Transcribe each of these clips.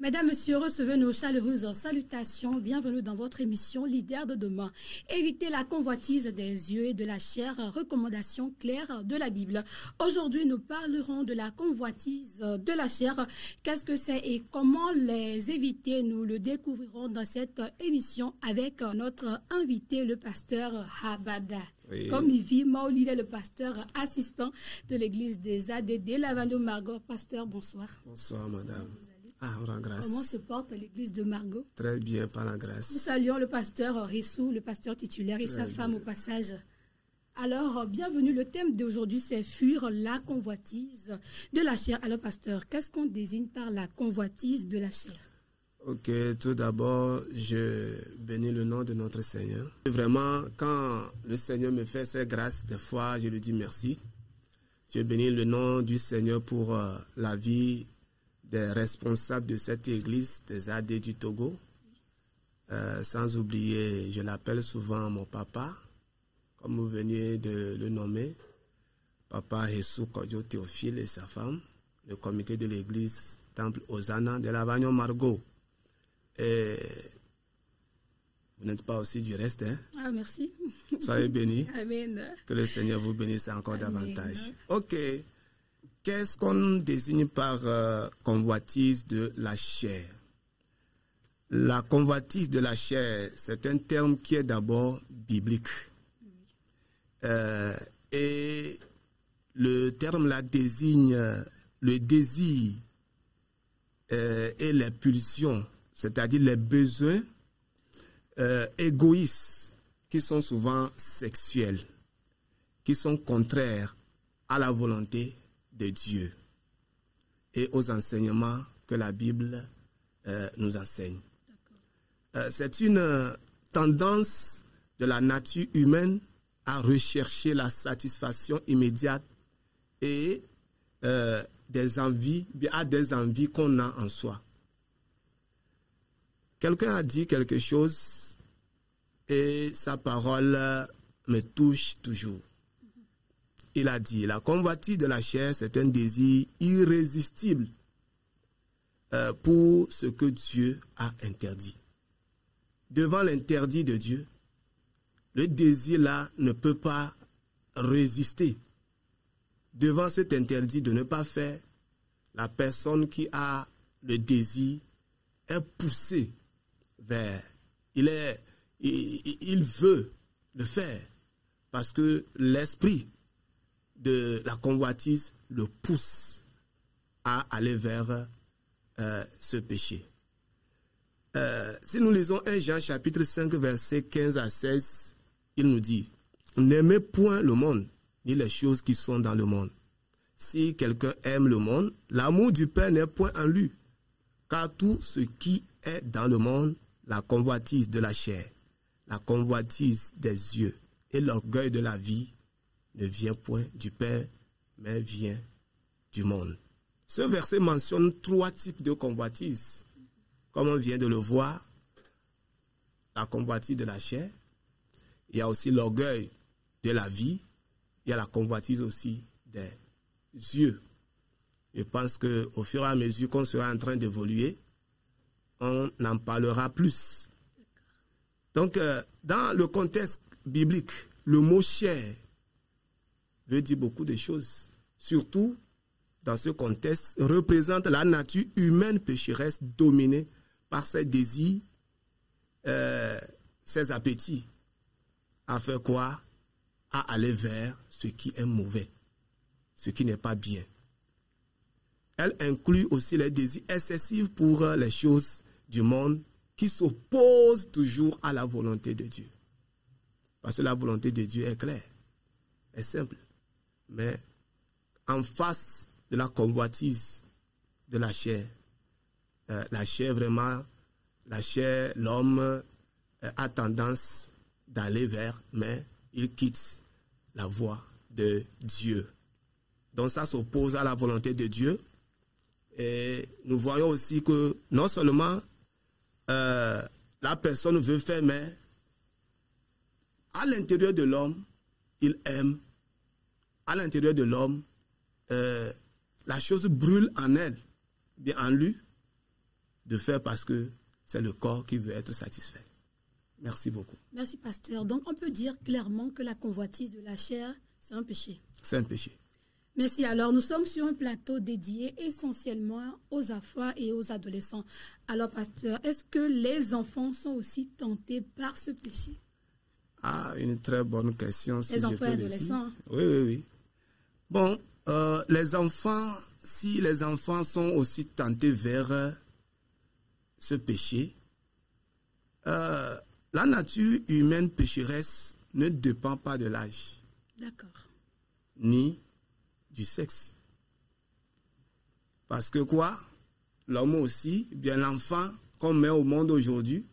Mesdames, Messieurs, recevez nos chaleureuses salutations. Bienvenue dans votre émission Leader de demain. Évitez la convoitise des yeux et de la chair, recommandation claire de la Bible. Aujourd'hui, nous parlerons de la convoitise de la chair. Qu'est-ce que c'est et comment les éviter? Nous le découvrirons dans cette émission avec notre invité, le pasteur Habada. Oui. Comme il vit, Maoli est le pasteur assistant de l'église des ADD, Lavando Margot. Pasteur, bonsoir. Bonsoir, madame. Ah, on rend grâce. Comment se porte l'église de Margot? Très bien, par la grâce. Nous saluons le pasteur Rissou, le pasteur titulaire et sa femme au passage. Alors, bienvenue. Le thème d'aujourd'hui, c'est fuir la convoitise de la chair. Alors, pasteur, qu'est-ce qu'on désigne par la convoitise de la chair? Ok, tout d'abord, je bénis le nom de notre Seigneur. Vraiment, quand le Seigneur me fait ses grâces, des fois, je lui dis merci. Je bénis le nom du Seigneur pour la vie des responsables de cette église, des AD du Togo. Sans oublier, je l'appelle souvent mon papa, comme vous veniez de le nommer, Papa Hessou Kodjo Théophile et sa femme, le comité de l'église Temple Hosanna de Lavagnon Margot. Et vous n'êtes pas aussi du reste, hein? Ah, merci. Soyez bénis. Amen. Que le Seigneur vous bénisse encore Amen. Davantage. Ok. Qu'est-ce qu'on désigne par convoitise de la chair? La convoitise de la chair, c'est un terme qui est d'abord biblique. Et le terme là désigne le désir et les pulsions, c'est-à-dire les besoins égoïstes qui sont souvent sexuels, qui sont contraires à la volonté de Dieu et aux enseignements que la Bible nous enseigne. C'est une tendance de la nature humaine à rechercher la satisfaction immédiate et des envies qu'on a en soi. Quelqu'un a dit quelque chose et sa parole me touche toujours. Il a dit, la convoitise de la chair, c'est un désir irrésistible pour ce que Dieu a interdit. Devant l'interdit de Dieu, le désir là ne peut pas résister. Devant cet interdit de ne pas faire, la personne qui a le désir est poussée vers, il veut le faire parce que l'esprit de la convoitise le pousse à aller vers ce péché. Si nous lisons 1 Jean chapitre 5 versets 15 à 16, il nous dit, n'aimez point le monde, ni les choses qui sont dans le monde. Si quelqu'un aime le monde, l'amour du Père n'est point en lui, car tout ce qui est dans le monde, la convoitise de la chair, la convoitise des yeux et l'orgueil de la vie, ne vient point du Père, mais vient du monde. Ce verset mentionne 3 types de convoitise. Comme on vient de le voir, la convoitise de la chair, il y a aussi l'orgueil de la vie, il y a la convoitise aussi des yeux. Je pense qu'au fur et à mesure qu'on sera en train d'évoluer, on en parlera plus. Donc, dans le contexte biblique, le mot chair veut dire beaucoup de choses. Surtout, dans ce contexte, représente la nature humaine pécheresse dominée par ses désirs, ses appétits, à faire quoi? À aller vers ce qui est mauvais, ce qui n'est pas bien. Elle inclut aussi les désirs excessifs pour les choses du monde qui s'opposent toujours à la volonté de Dieu. Parce que la volonté de Dieu est claire, est simple. Mais en face de la convoitise de la chair vraiment, la chair, l'homme a tendance d'aller vers, mais il quitte la voie de Dieu. Donc ça s'oppose à la volonté de Dieu. Et nous voyons aussi que non seulement la personne veut faire, mais à l'intérieur de l'homme, il aime. À l'intérieur de l'homme, la chose brûle en elle, bien en lui, de faire parce que c'est le corps qui veut être satisfait. Merci beaucoup. Merci, pasteur. Donc, on peut dire clairement que la convoitise de la chair, c'est un péché. C'est un péché. Merci. Alors, nous sommes sur un plateau dédié essentiellement aux enfants et aux adolescents. Alors, pasteur, est-ce que les enfants sont aussi tentés par ce péché? Ah, une très bonne question. Si les enfants et adolescents. Oui. Bon, les enfants, si les enfants sont aussi tentés vers ce péché, la nature humaine pécheresse ne dépend pas de l'âge. D'accord. Ni du sexe. Parce que quoi? L'homme aussi, bien l'enfant qu'on met au monde aujourd'hui,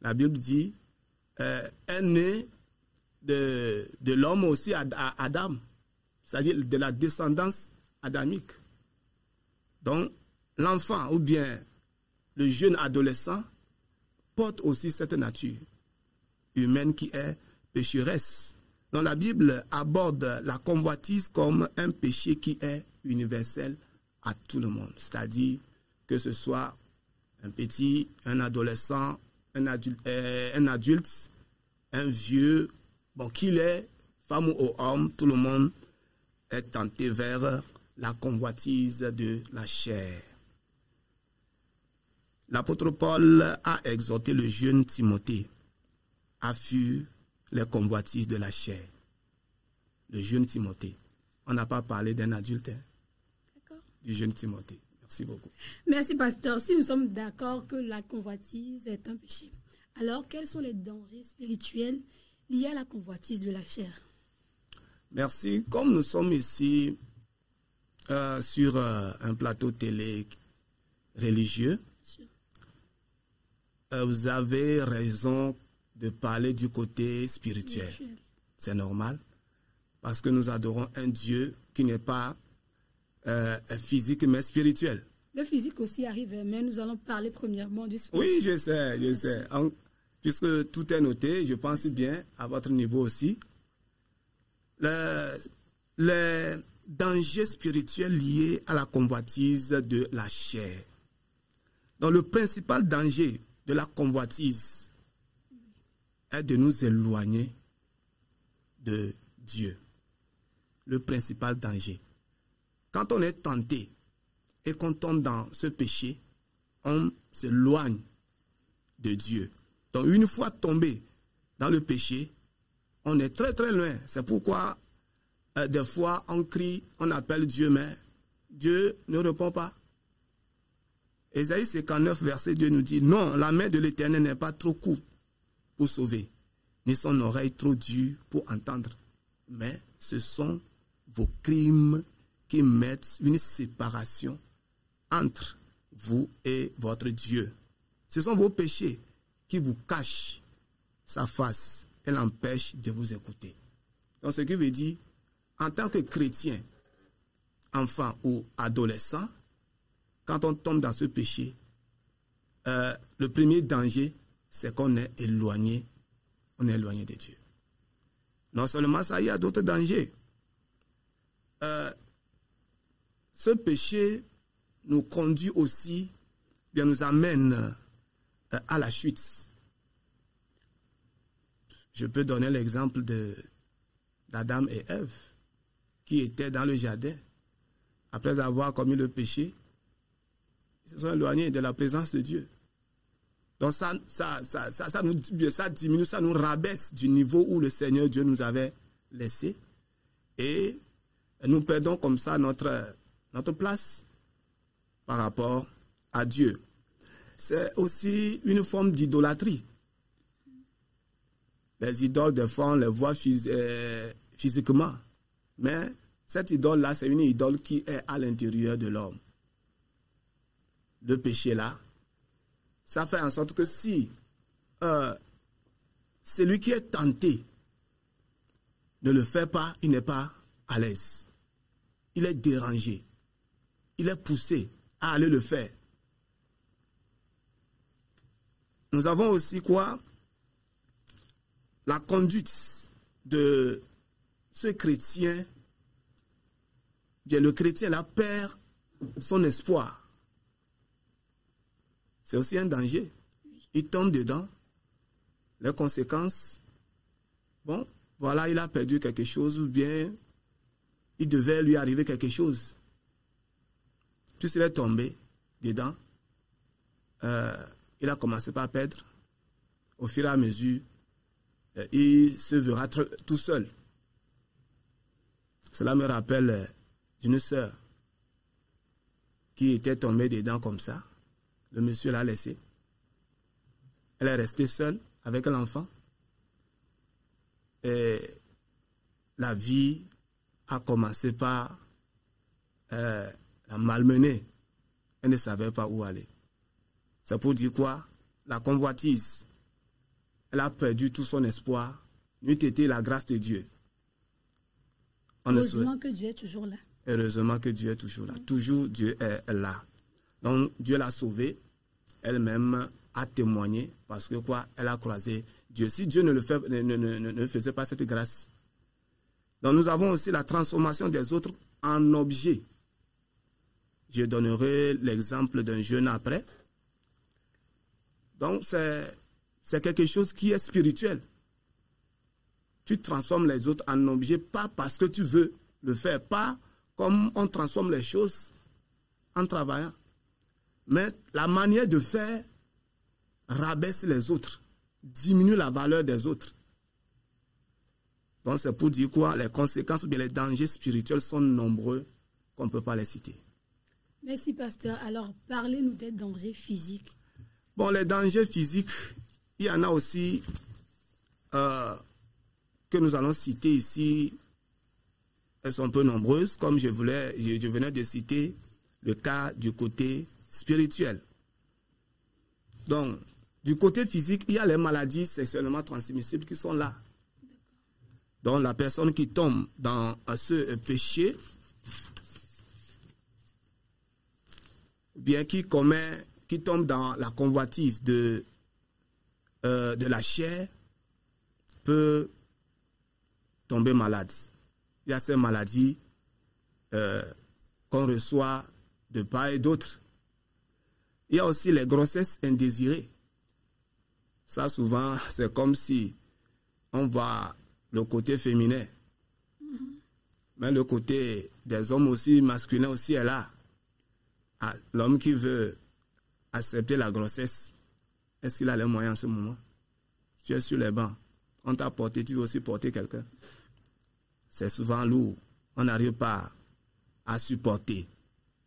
la Bible dit, est né de l'homme aussi à Adam, c'est-à-dire de la descendance adamique. Donc, l'enfant ou bien le jeune adolescent porte aussi cette nature humaine qui est pécheresse. Donc, la Bible aborde la convoitise comme un péché qui est universel à tout le monde. C'est-à-dire que ce soit un petit, un adolescent, un adulte, un vieux, bon, qu'il est femme ou homme, tout le monde est tenté vers la convoitise de la chair. L'apôtre Paul a exhorté le jeune Timothée à fuir les convoitises de la chair. Le jeune Timothée. On n'a pas parlé d'un adulte, hein? D'accord. Du jeune Timothée. Merci beaucoup. Merci, pasteur. Si nous sommes d'accord que la convoitise est un péché, alors quels sont les dangers spirituels liés à la convoitise de la chair? Merci. Comme nous sommes ici sur un plateau télé religieux, vous avez raison de parler du côté spirituel. C'est normal, parce que nous adorons un Dieu qui n'est pas physique, mais spirituel. Le physique aussi arrive, mais nous allons parler premièrement du spirituel. Oui, je sais. Puisque tout est noté, je pense bien, à votre niveau aussi. Les dangers spirituels liés à la convoitise de la chair. Donc, le principal danger de la convoitise est de nous éloigner de Dieu. Le principal danger. Quand on est tenté et qu'on tombe dans ce péché, on s'éloigne de Dieu. Donc une fois tombé dans le péché, on est très très loin. C'est pourquoi des fois on crie, on appelle Dieu, mais Dieu ne répond pas. Ésaïe 59, verset 2 nous dit, non, la main de l'Éternel n'est pas trop courte pour sauver, ni son oreille trop dure pour entendre. Mais ce sont vos crimes qui mettent une séparation entre vous et votre Dieu. Ce sont vos péchés qui vous cachent sa face et l'empêchent de vous écouter. Donc ce qui veut dire, en tant que chrétien, enfant ou adolescent, quand on tombe dans ce péché, le premier danger, c'est qu'on est éloigné. On est éloigné de Dieu. Non seulement ça, il y a d'autres dangers. Ce péché nous conduit aussi, bien nous amène à la chute. Je peux donner l'exemple d'Adam et Ève, qui étaient dans le jardin. Après avoir commis le péché, ils se sont éloignés de la présence de Dieu. Donc ça diminue, ça nous rabaisse du niveau où le Seigneur Dieu nous avait laissé. Et nous perdons comme ça notre place par rapport à Dieu. C'est aussi une forme d'idolâtrie. Les idoles, des fois, on les voit physiquement. Mais cette idole-là, c'est une idole qui est à l'intérieur de l'homme. Le péché-là, ça fait en sorte que si celui qui est tenté ne le fait pas, il n'est pas à l'aise. Il est dérangé. Il est poussé à aller le faire. Nous avons aussi quoi? La conduite de ce chrétien. Bien, le chrétien là perd son espoir. c'est aussi un danger. Il tombe dedans. Les conséquences, bon, voilà, il a perdu quelque chose ou bien il devait lui arriver quelque chose. Tu serais tombé dedans. Il a commencé par perdre. Au fur et à mesure, il se verra tout seul. Cela me rappelle d'une sœur qui était tombée dedans comme ça. Le monsieur l'a laissée. Elle est restée seule avec l'enfant. Et la vie a commencé par la malmener. Elle ne savait pas où aller. C'est pour dire quoi? La convoitise. Elle a perdu tout son espoir. N'eût été la grâce de Dieu. Heureusement que Dieu est toujours là. Heureusement que Dieu est toujours là. Toujours Dieu est là. Donc Dieu l'a sauvée. Elle-même a témoigné parce que quoi? Elle a croisé Dieu. Si Dieu ne faisait pas cette grâce. Donc nous avons aussi la transformation des autres en objets. Je donnerai l'exemple d'un jeune après. Donc c'est quelque chose qui est spirituel. Tu transformes les autres en objets, pas parce que tu veux le faire, pas comme on transforme les choses en travaillant. Mais la manière de faire rabaisse les autres, diminue la valeur des autres. Donc c'est pour dire quoi? Les conséquences ou bien les dangers spirituels sont nombreux qu'on ne peut pas les citer. Merci, pasteur. Alors, parlez-nous des dangers physiques. Bon, les dangers physiques, il y en a aussi que nous allons citer ici. Elles sont un peu nombreuses, comme je venais de citer le cas du côté spirituel. Donc, du côté physique, il y a les maladies sexuellement transmissibles qui sont là. Donc, la personne qui tombe dans ce péché, bien qui tombe dans la convoitise de la chair, peut tomber malade. Il y a ces maladies qu'on reçoit de part et d'autre. Il y a aussi les grossesses indésirées. Ça, souvent, c'est comme si on voit le côté féminin. Mais le côté des hommes aussi, masculin aussi est là. L'homme qui veut accepter la grossesse, est-ce qu'il a les moyens en ce moment? Tu es sur les bancs. On t'a porté, tu veux aussi porter quelqu'un. C'est souvent lourd. On n'arrive pas à supporter.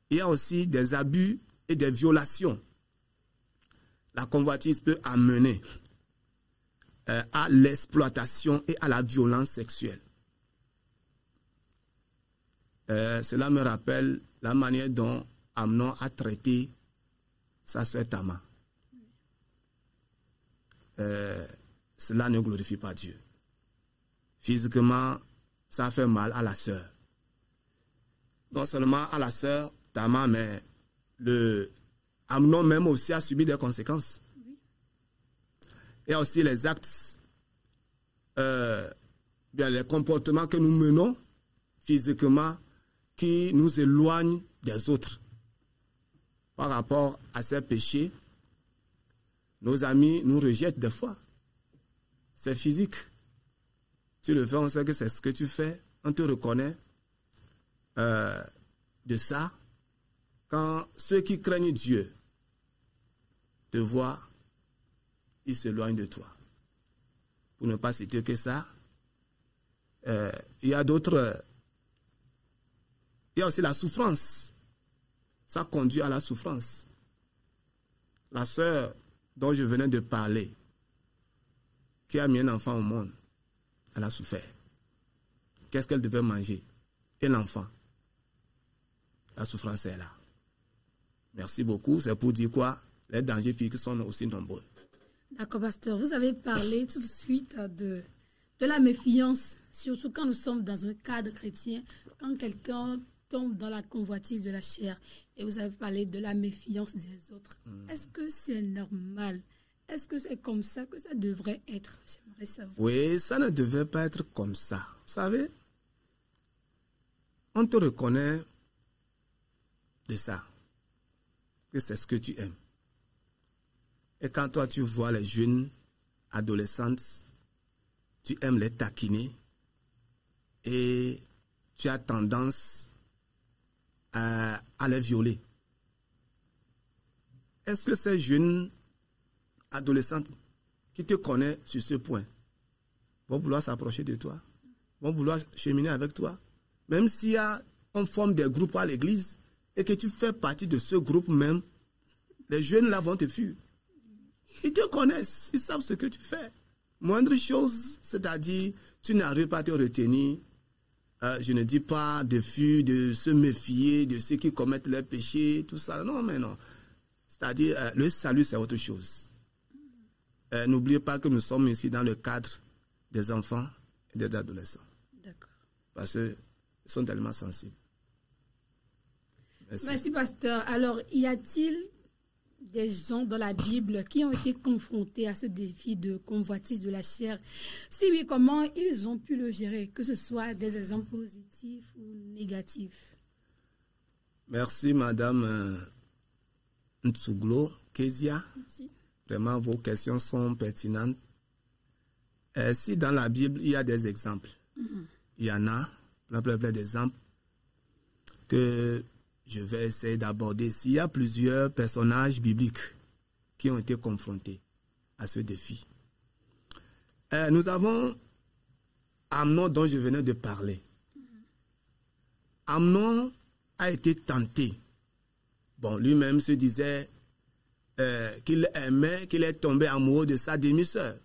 Il y a aussi des abus et des violations. La convoitise peut amener à l'exploitation et à la violence sexuelle. Cela me rappelle la manière dont Amnon a traité sa sœur Tamar. Cela ne glorifie pas Dieu. Physiquement, ça fait mal à la sœur. Non seulement à la sœur Tamar, mais Amnon même aussi a subi des conséquences. Il y a aussi les actes, bien les comportements que nous menons physiquement qui nous éloignent des autres. Par rapport à ces péchés, nos amis nous rejettent des fois. C'est physique. Tu le fais, on sait que c'est ce que tu fais. On te reconnaît de ça. Quand ceux qui craignent Dieu te voient, ils s'éloignent de toi. Pour ne pas citer que ça, il y a d'autres... il y a aussi la souffrance. Ça conduit à la souffrance. La sœur dont je venais de parler, qui a mis un enfant au monde, elle a souffert. Qu'est-ce qu'elle devait manger? Et l'enfant. La souffrance est là. Merci beaucoup. C'est pour dire quoi? Les dangers physiques sont aussi nombreux. D'accord, pasteur. Vous avez parlé tout de suite de la méfiance, surtout quand nous sommes dans un cadre chrétien, quand quelqu'un tombe dans la convoitise de la chair. Et vous avez parlé de la méfiance des autres. Est-ce que c'est normal? Est-ce que c'est comme ça que ça devrait être? J'aimerais savoir. Oui, ça ne devait pas être comme ça. Vous savez, on te reconnaît de ça, que c'est ce que tu aimes. Et quand toi, tu vois les jeunes adolescentes, tu aimes les taquiner et tu as tendance à les violer. Est-ce que ces jeunes adolescentes qui te connaissent sur ce point vont vouloir s'approcher de toi, vont vouloir cheminer avec toi, même s'il y a, on forme des groupes à l'église et que tu fais partie de ce groupe même, les jeunes là vont te fuir. Ils te connaissent, ils savent ce que tu fais. Moindre chose, c'est-à-dire, tu n'arrives pas à te retenir. Je ne dis pas de fuir, de se méfier de ceux qui commettent leurs péchés, tout ça. Non, mais non. C'est-à-dire, le salut, c'est autre chose. N'oubliez pas que nous sommes ici dans le cadre des enfants et des adolescents. D'accord. Parce qu'ils sont tellement sensibles. Merci. Merci, pasteur. Alors, y a-t-il des gens dans la Bible qui ont été confrontés à ce défi de convoitise de la chair? Si oui, comment ils ont pu le gérer, que ce soit des exemples positifs ou négatifs? Merci, Madame Ntsuglo Kezia. Merci. Vraiment, vos questions sont pertinentes. Si dans la Bible, il y a des exemples, il y en a plein d'exemples que je vais essayer d'aborder. S'il y a plusieurs personnages bibliques qui ont été confrontés à ce défi. Nous avons Amnon dont je venais de parler. Amnon a été tenté. Bon, lui-même se disait qu'il aimait, qu'il est tombé amoureux de sa demi-sœur.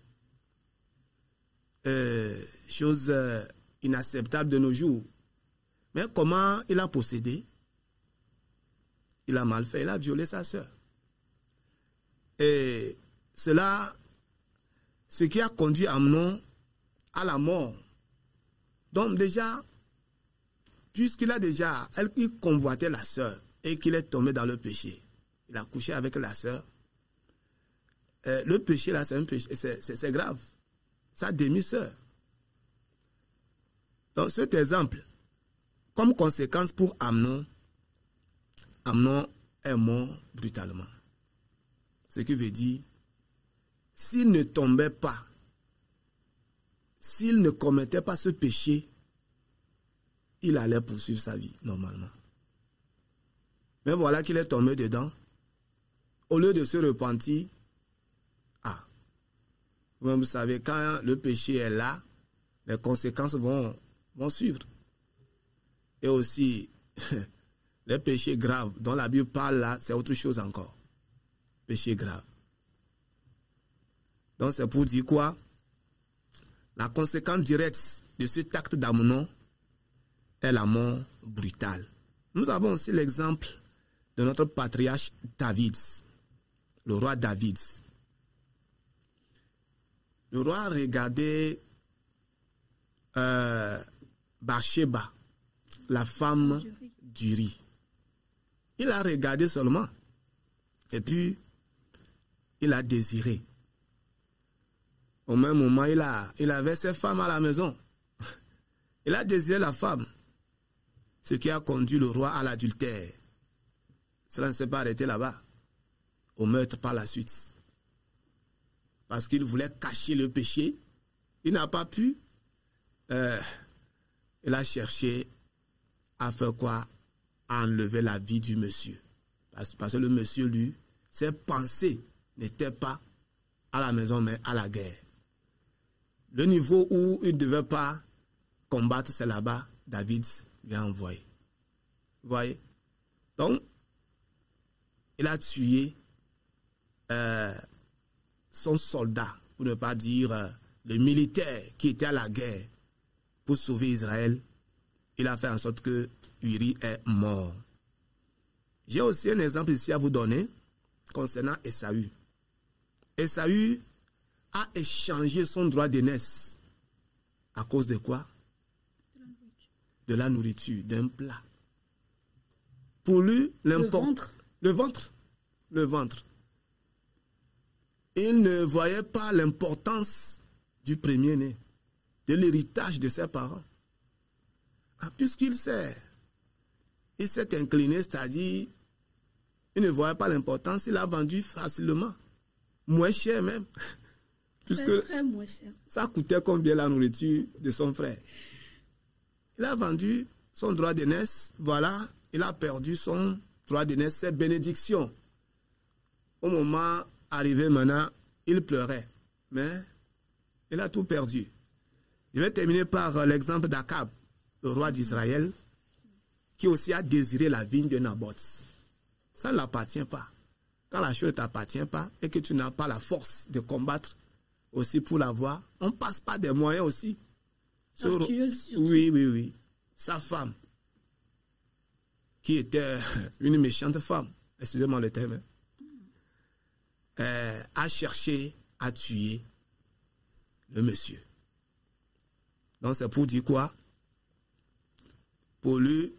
Chose inacceptable de nos jours. Mais comment il a procédé? Il a mal fait, il a violé sa sœur. Et cela, ce qui a conduit Amnon à la mort. Donc déjà, puisqu'il a déjà, il convoitait la sœur et qu'il est tombé dans le péché, il a couché avec la sœur. Le péché là, c'est un péché, c'est grave. Sa demi-sœur. Donc cet exemple, comme conséquence pour Amnon, Amnon est mort brutalement. Ce qui veut dire, s'il ne tombait pas, s'il ne commettait pas ce péché, il allait poursuivre sa vie normalement. Mais voilà qu'il est tombé dedans. Au lieu de se repentir, vous savez, quand le péché est là, les conséquences vont suivre. Et aussi, les péchés graves dont la Bible parle là, c'est autre chose encore. Péché grave. Donc c'est pour dire quoi? La conséquence directe de cet acte d'Amnon est la mort brutale. Nous avons aussi l'exemple de notre patriarche David, le roi David. Le roi a regardé Bathsheba, la femme d'Uri. Il a regardé seulement. Et puis, il a désiré. Au même moment, il avait ses femmes à la maison. Il a désiré la femme. Ce qui a conduit le roi à l'adultère. Cela ne s'est pas arrêté là-bas. Au meurtre par la suite. Parce qu'il voulait cacher le péché. Il n'a pas pu. Il a cherché à faire quoi? À enlever la vie du monsieur. Parce que le monsieur, lui, ses pensées n'étaient pas à la maison, mais à la guerre. Le niveau où il ne devait pas combattre, c'est là-bas. David lui a envoyé. Vous voyez? Donc, il a tué son soldat, pour ne pas dire le militaire qui était à la guerre pour sauver Israël. Il a fait en sorte que Uri est mort. J'ai aussi un exemple ici à vous donner concernant Ésaü. Ésaü a échangé son droit d'aînesse à cause de quoi? De la nourriture, d'un plat. Pour lui, le ventre. Il ne voyait pas l'importance du premier-né, de l'héritage de ses parents. Puisqu'il s'est incliné, c'est-à-dire, il ne voyait pas l'importance, il a vendu facilement. moins cher même. Puisque très moins cher. Ça coûtait combien la nourriture de son frère? Il a vendu son droit d'aînesse, voilà, il a perdu son droit d'aînesse, c'est bénédiction. Au moment arrivé maintenant, il pleurait, mais il a tout perdu. Je vais terminer par l'exemple d'Akab, le roi d'Israël, qui aussi a désiré la vigne de Naboth. Ça ne l'appartient pas. Quand la chose ne t'appartient pas et que tu n'as pas la force de combattre aussi pour l'avoir, on ne passe pas des moyens aussi. Oui. Sa femme, qui était une méchante femme, excusez-moi le terme, a cherché à tuer le monsieur. Donc c'est pour dire quoi? Pour lui,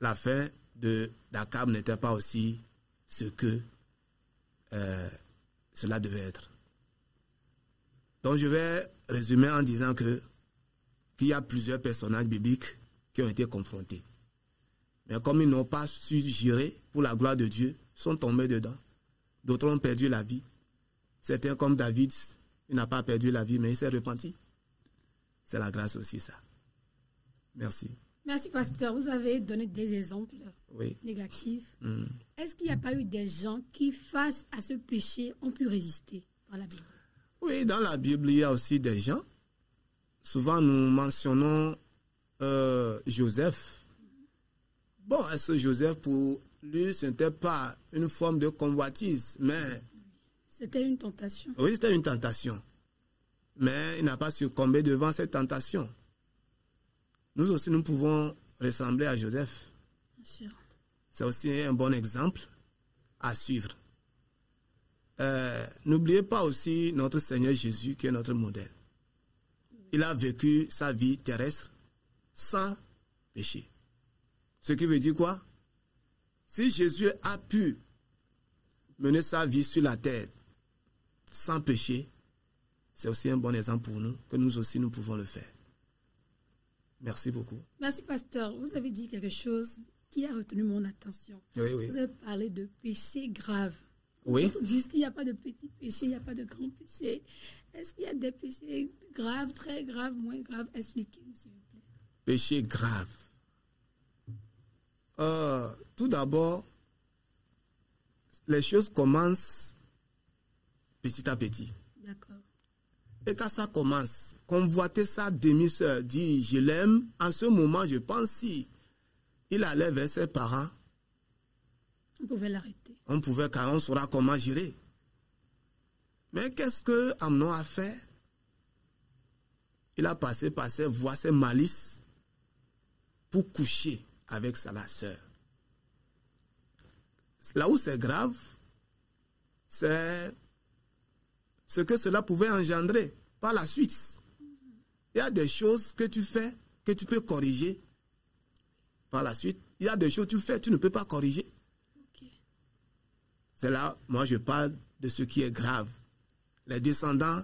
la fin d'Akab n'était pas aussi ce que cela devait être. Donc je vais résumer en disant qu'il y a plusieurs personnages bibliques qui ont été confrontés. Mais comme ils n'ont pas su gérer pour la gloire de Dieu, ils sont tombés dedans. D'autres ont perdu la vie. Certains comme David, il n'a pas perdu la vie, mais il s'est repenti. C'est la grâce aussi, ça. Merci. Merci, pasteur. Vous avez donné des exemples négatifs. Est-ce qu'il n'y a pas eu des gens qui, face à ce péché, ont pu résister dans la Bible? Oui, dans la Bible, il y a aussi des gens. Souvent, nous mentionnons Joseph. Bon, est-ce que Joseph, pour lui, ce n'était pas une forme de convoitise, mais... C'était une tentation. Oui, c'était une tentation. Mais il n'a pas succombé devant cette tentation. Nous aussi, nous pouvons ressembler à Joseph. Bien sûr. C'est aussi un bon exemple à suivre. N'oubliez pas aussi notre Seigneur Jésus qui est notre modèle. Il a vécu sa vie terrestre sans péché. Ce qui veut dire quoi? Si Jésus a pu mener sa vie sur la terre sans péché, c'est aussi un bon exemple pour nous, que nous aussi nous pouvons le faire. Merci beaucoup. Merci, pasteur. Vous avez dit quelque chose qui a retenu mon attention. Oui, oui. Vous avez parlé de péché grave. Oui. Vous dites qu'il n'y a pas de petits péchés, il n'y a pas de grands péchés. Est-ce qu'il y a des péchés graves, très graves, moins graves? Expliquez-nous, s'il vous plaît. Péché grave. Tout d'abord, les choses commencent petit à petit. D'accord. Et quand ça commence, convoiter sa demi-sœur, dit je l'aime, en ce moment, je pense si il allait vers ses parents, on pouvait l'arrêter. On pouvait, car on saura comment gérer. Mais qu'est-ce que Amnon a fait? Il a passé par ses voies, ses malices, pour coucher avec sa sœur. Là où c'est grave, c'est ce que cela pouvait engendrer par la suite. Il y a des choses que tu fais, que tu peux corriger par la suite. Il y a des choses que tu fais, tu ne peux pas corriger. Okay. C'est là, moi je parle de ce qui est grave. Les descendants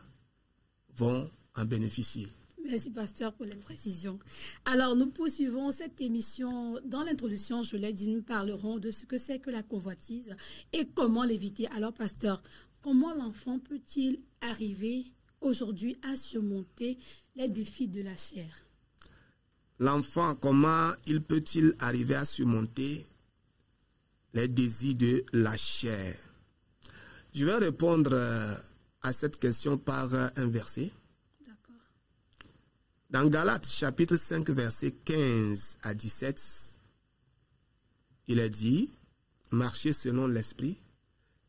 vont en bénéficier. Merci, pasteur, pour les précisions. Alors, nous poursuivons cette émission. Dans l'introduction, je l'ai dit, nous parlerons de ce que c'est que la convoitise et comment l'éviter. Alors, pasteur, comment l'enfant peut-il arriver aujourd'hui à surmonter les défis de la chair? L'enfant, comment il peut-il arriver à surmonter les désirs de la chair? Je vais répondre à cette question par un verset. Dans Galates, chapitre 5, versets 15 à 17, il est dit, « Marchez selon l'esprit,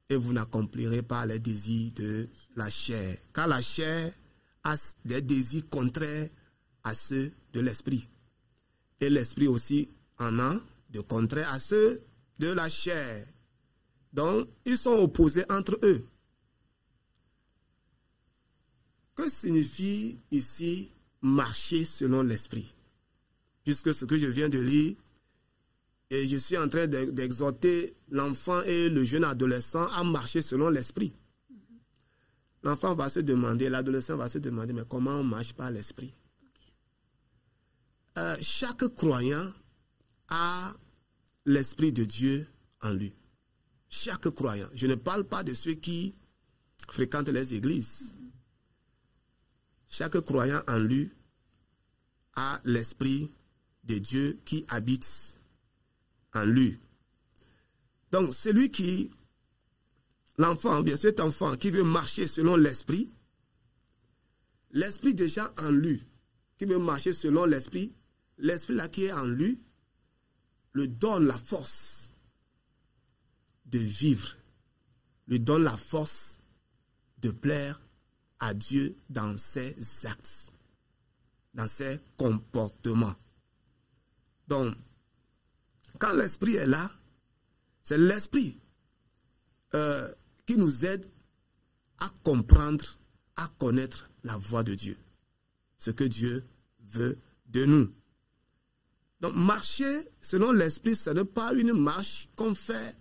et vous n'accomplirez pas les désirs de la chair. Car la chair a des désirs contraires à ceux de l'esprit. Et l'esprit aussi en a de contraires à ceux de la chair. Donc, ils sont opposés entre eux. » Que signifie ici marcher selon l'esprit? Puisque ce que je viens de lire, et je suis en train d'exhorter l'enfant et le jeune adolescent à marcher selon l'esprit. L'enfant va se demander, l'adolescent va se demander, mais comment on marche par l'esprit? Chaque croyant a l'esprit de Dieu en lui. Chaque croyant. Je ne parle pas de ceux qui fréquente les églises. Chaque croyant en lui a l'Esprit de Dieu qui habite en lui. Donc, celui qui, l'enfant, bien cet enfant qui veut marcher selon l'Esprit, l'Esprit déjà en lui, qui veut marcher selon l'Esprit, l'Esprit là qui est en lui, lui donne la force de vivre, lui donne la force de plaire à Dieu dans ses actes, dans ses comportements. Donc, quand l'Esprit est là, c'est l'Esprit qui nous aide à comprendre, à connaître la voie de Dieu, ce que Dieu veut de nous. Donc, marcher selon l'Esprit, ce n'est pas une marche qu'on fait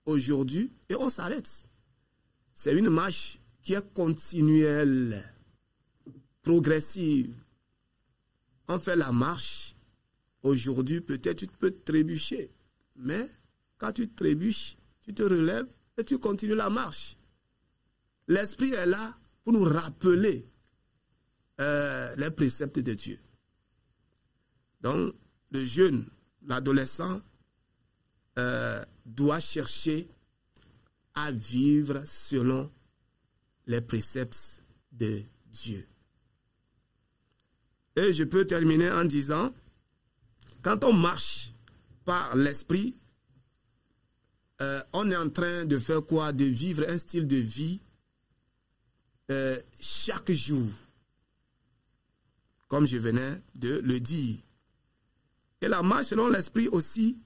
aujourd'hui et on s'arrête. C'est une marche qui est continuelle, progressive. On fait la marche. Aujourd'hui, peut-être tu peux trébucher. Mais quand tu trébuches, tu te relèves et tu continues la marche. L'Esprit est là pour nous rappeler les préceptes de Dieu. Donc, le jeune, l'adolescent, doit chercher à vivre selon les préceptes de Dieu. Et je peux terminer en disant, quand on marche par l'Esprit, on est en train de faire quoi? De vivre un style de vie chaque jour, comme je venais de le dire. Et la marche selon l'Esprit aussi,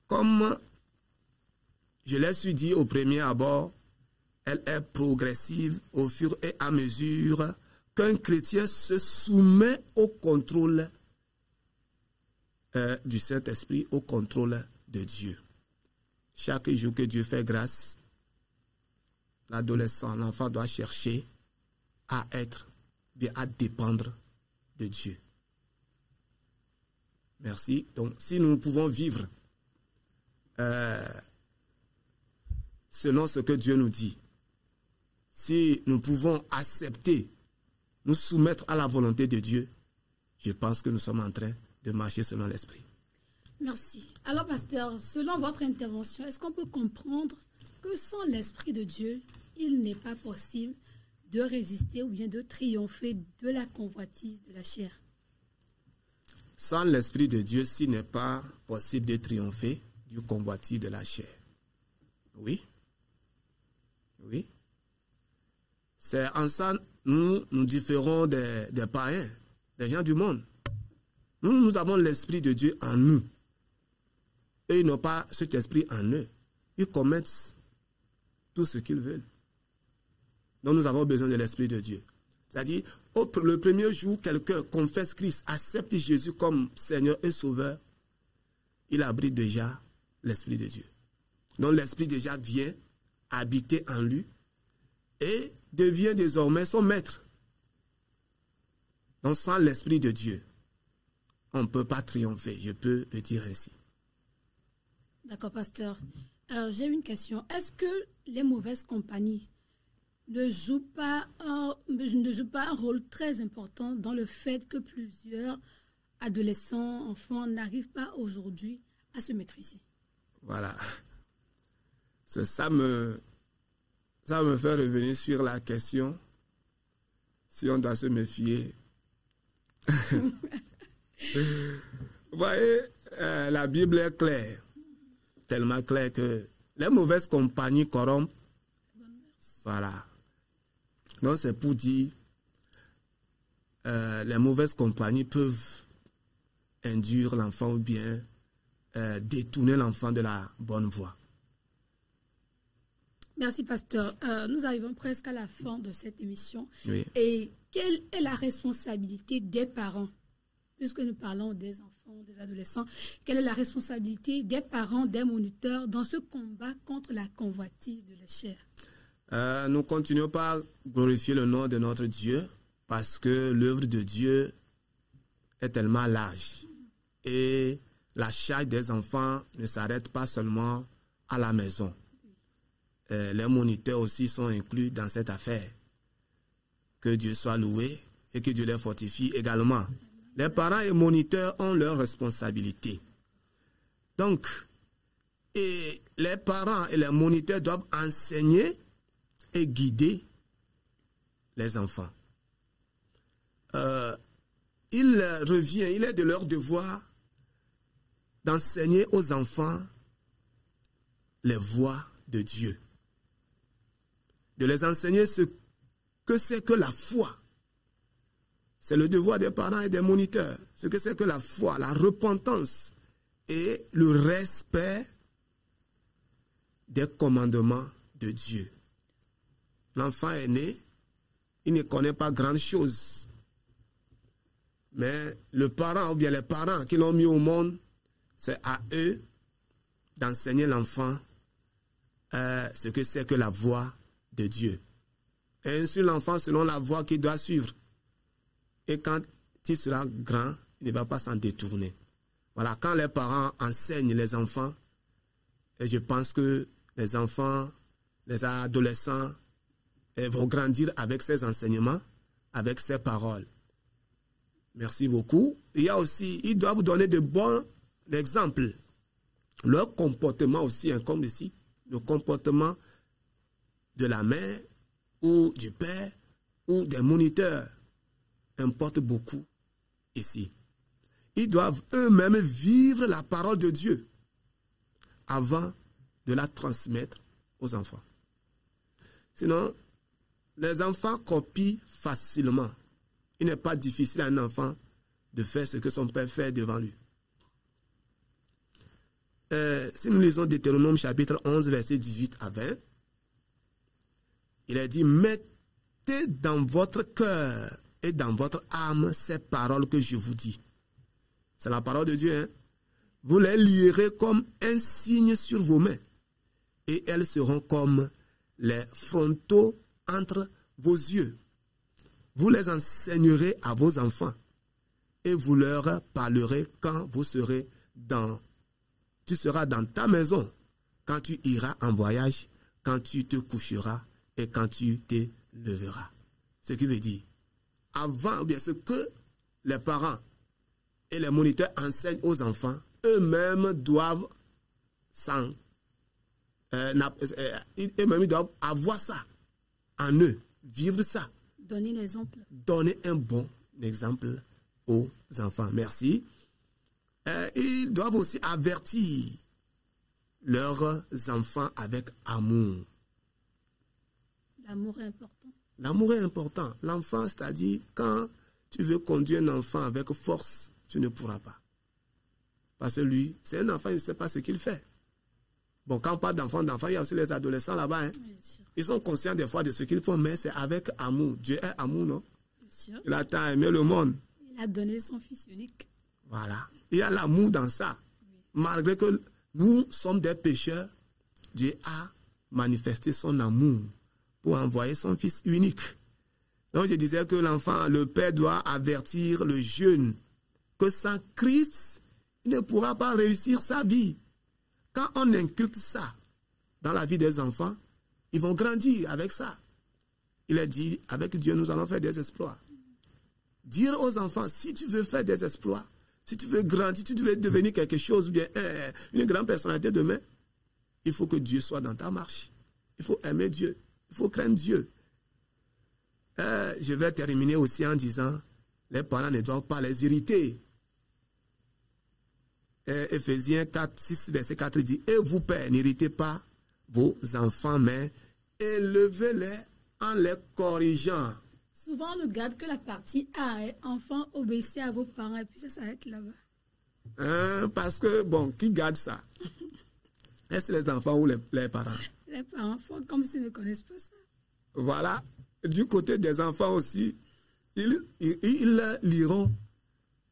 comme je l'ai su dire au premier abord, elle est progressive au fur et à mesure qu'un chrétien se soumet au contrôle du Saint-Esprit, au contrôle de Dieu. Chaque jour que Dieu fait grâce, l'adolescent, l'enfant doit chercher à être, bien à dépendre de Dieu. Merci. Donc, si nous pouvons vivre selon ce que Dieu nous dit, si nous pouvons accepter, nous soumettre à la volonté de Dieu, je pense que nous sommes en train de marcher selon l'Esprit. Merci. Alors, pasteur, selon votre intervention, est-ce qu'on peut comprendre que sans l'Esprit de Dieu, il n'est pas possible de résister ou bien de triompher de la convoitise de la chair? Sans l'Esprit de Dieu, s'il n'est pas possible de triompher du convoitise de la chair. Oui. Oui. C'est en ça nous différons des païens, des gens du monde. Nous avons l'Esprit de Dieu en nous. Et ils n'ont pas cet esprit en eux. Ils commettent tout ce qu'ils veulent. Donc nous avons besoin de l'Esprit de Dieu. C'est-à-dire, le premier jour, quelqu'un confesse Christ, accepte Jésus comme Seigneur et Sauveur, il abrite déjà l'Esprit de Dieu. Donc l'Esprit déjà vient habiter en lui et devient désormais son maître. Donc sans l'Esprit de Dieu, on ne peut pas triompher, je peux le dire ainsi. D'accord, pasteur. J'ai une question. Est-ce que les mauvaises compagnies ne jouent pas un rôle très important dans le fait que plusieurs adolescents, enfants n'arrivent pas aujourd'hui à se maîtriser? Voilà. Ça me fait revenir sur la question si on doit se méfier. Vous voyez, la Bible est claire, tellement claire que les mauvaises compagnies corrompent. Voilà. Donc c'est pour dire, les mauvaises compagnies peuvent induire l'enfant ou bien détourner l'enfant de la bonne voie. Merci, pasteur. Nous arrivons presque à la fin de cette émission. Oui. Et quelle est la responsabilité des parents? Puisque nous parlons des enfants, des adolescents, quelle est la responsabilité des parents, des moniteurs dans ce combat contre la convoitise de la chair? Nous continuons par glorifier le nom de notre Dieu parce que l'œuvre de Dieu est tellement large. Et la charge des enfants ne s'arrête pas seulement à la maison. les moniteurs aussi sont inclus dans cette affaire. Que Dieu soit loué et que Dieu les fortifie également. Les parents et moniteurs ont leurs responsabilités. Donc, et les parents et les moniteurs doivent enseigner et guider les enfants. Il est de leur devoir d'enseigner aux enfants les voies de Dieu. De les enseigner ce que c'est que la foi. C'est le devoir des parents et des moniteurs. Ce que c'est que la foi, la repentance et le respect des commandements de Dieu. L'enfant est né, il ne connaît pas grand chose. Mais le parent ou bien les parents qui l'ont mis au monde, c'est à eux d'enseigner l'enfant ce que c'est que la voie de Dieu. Et ainsi l'enfant selon la voie qu'il doit suivre. Et quand il sera grand, il ne va pas s'en détourner. Voilà, quand les parents enseignent les enfants, et je pense que les enfants, les adolescents vont grandir avec ces enseignements, avec ces paroles. Merci beaucoup. Il y a aussi, ils doivent donner de bons exemples. Leur comportement aussi, hein, comme ici, le comportement de la mère ou du père ou des moniteurs importe beaucoup ici. Ils doivent eux-mêmes vivre la parole de Dieu avant de la transmettre aux enfants. Sinon, les enfants copient facilement. Il n'est pas difficile à un enfant de faire ce que son père fait devant lui. Si nous lisons Deutéronome chapitre 11, versets 18 à 20, il est dit, mettez dans votre cœur et dans votre âme ces paroles que je vous dis. C'est la parole de Dieu. Hein? Vous les lierez comme un signe sur vos mains et elles seront comme les frontaux entre vos yeux. Vous les enseignerez à vos enfants et vous leur parlerez quand vous serez tu seras dans ta maison, quand tu iras en voyage, quand tu te coucheras et quand tu te leveras. Ce qui veut dire, avant, bien ce que les parents et les moniteurs enseignent aux enfants, eux-mêmes doivent eux-mêmes doivent avoir ça en eux, vivre ça. Donner l'exemple. Donner un bon exemple aux enfants. Merci. Ils doivent aussi avertir leurs enfants avec amour. L'amour est important. L'amour est important. L'enfant, c'est-à-dire, quand tu veux conduire un enfant avec force, tu ne pourras pas. Parce que lui, c'est un enfant, il ne sait pas ce qu'il fait. Bon, quand on parle d'enfant, il y a aussi les adolescents là-bas. Hein. Ils sont conscients des fois de ce qu'ils font, mais c'est avec amour. Dieu est amour, non? Bien sûr. Il a tant aimé le monde. Il a donné son fils unique. Voilà. Il y a l'amour dans ça. Oui. Malgré que nous sommes des pécheurs, Dieu a manifesté son amour pour envoyer son fils unique. Donc je disais que l'enfant, le père doit avertir le jeune que sans Christ, il ne pourra pas réussir sa vie. Quand on inculque ça dans la vie des enfants, ils vont grandir avec ça. Il a dit, avec Dieu, nous allons faire des exploits. Dire aux enfants, si tu veux faire des exploits, si tu veux grandir, si tu veux devenir quelque chose, bien une grande personnalité demain, il faut que Dieu soit dans ta marche. Il faut aimer Dieu. Il faut craindre Dieu. Je vais terminer aussi en disant, les parents ne doivent pas les irriter. Éphésiens 4, 6, verset 4 dit, et vous, pères, n'irritez pas vos enfants, mais élevez-les en les corrigeant. Souvent, on regarde que la partie A est enfant, obéissez à vos parents, et puis ça s'arrête là-bas. Parce que, bon, qui garde ça? Est-ce les enfants ou les parents? Les parents font comme s'ils ne connaissent pas ça. Voilà. Du côté des enfants aussi, ils liront.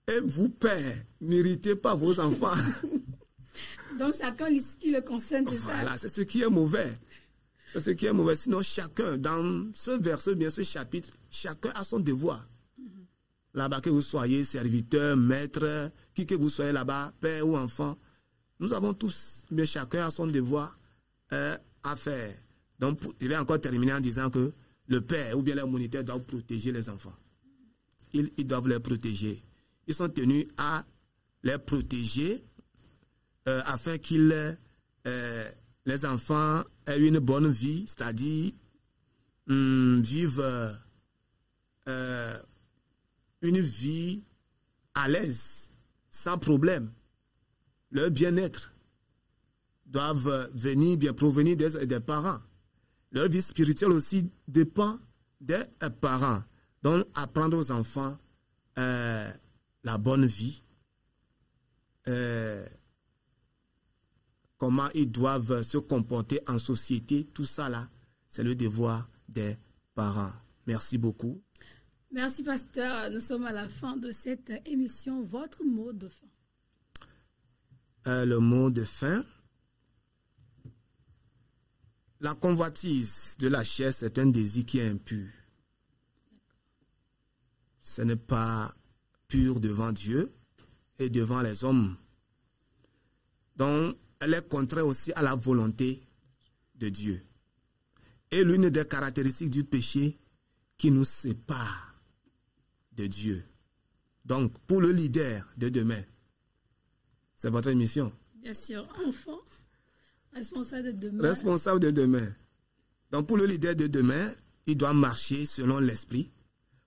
Et vous, pères, n'irritez pas vos enfants. Donc, chacun lit ce qui le concerne, c'est ça? Voilà, c'est ce qui est mauvais. C'est ce qui est mauvais. Sinon, chacun, dans ce verset, bien ce chapitre, chacun a son devoir. Là-bas, que vous soyez serviteur, maître, qui que vous soyez là-bas, père ou enfant, nous avons tous, bien chacun a son devoir à faire. Donc, je vais encore terminer en disant que le père ou bien les moniteurs doivent protéger les enfants. Ils doivent les protéger. Ils sont tenus à les protéger afin qu'ils, les enfants aient une bonne vie, c'est-à-dire vivent une vie à l'aise, sans problème. Leur bien-être doivent bien provenir des parents. Leur vie spirituelle aussi dépend des parents. Donc, apprendre aux enfants la bonne vie, comment ils doivent se comporter en société, tout ça là, c'est le devoir des parents. Merci beaucoup. Merci, pasteur. Nous sommes à la fin de cette émission. Votre mot de fin. Le mot de fin. La convoitise de la chair, c'est un désir qui est impur. Ce n'est pas pur devant Dieu et devant les hommes. Donc, elle est contraire aussi à la volonté de Dieu. Et l'une des caractéristiques du péché qui nous sépare de Dieu. Donc, pour le leader de demain, c'est votre émission. Bien sûr, enfant, responsable de demain. Responsable de demain. Donc, pour le leader de demain, il doit marcher selon l'esprit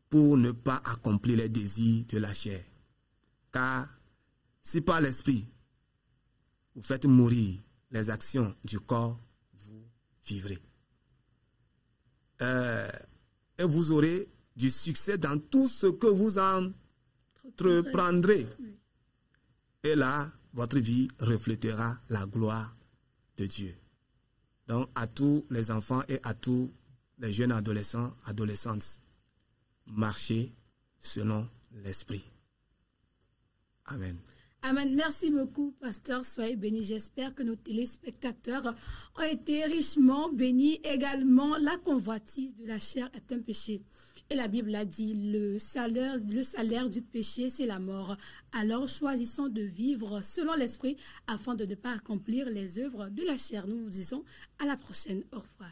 pour ne pas accomplir les désirs de la chair. Car si par l'esprit, vous faites mourir les actions du corps, vous vivrez. Et vous aurez du succès dans tout ce que vous entreprendrez. Et là, votre vie reflétera la gloire de Dieu. Donc, à tous les enfants et à tous les jeunes adolescents, adolescentes, marchez selon l'esprit. Amen. Amen. Merci beaucoup, pasteur. Soyez bénis. J'espère que nos téléspectateurs ont été richement bénis. Également, la convoitise de la chair est un péché. Et la Bible a dit, le salaire du péché, c'est la mort. Alors, choisissons de vivre selon l'esprit afin de ne pas accomplir les œuvres de la chair. Nous vous disons à la prochaine. Au revoir.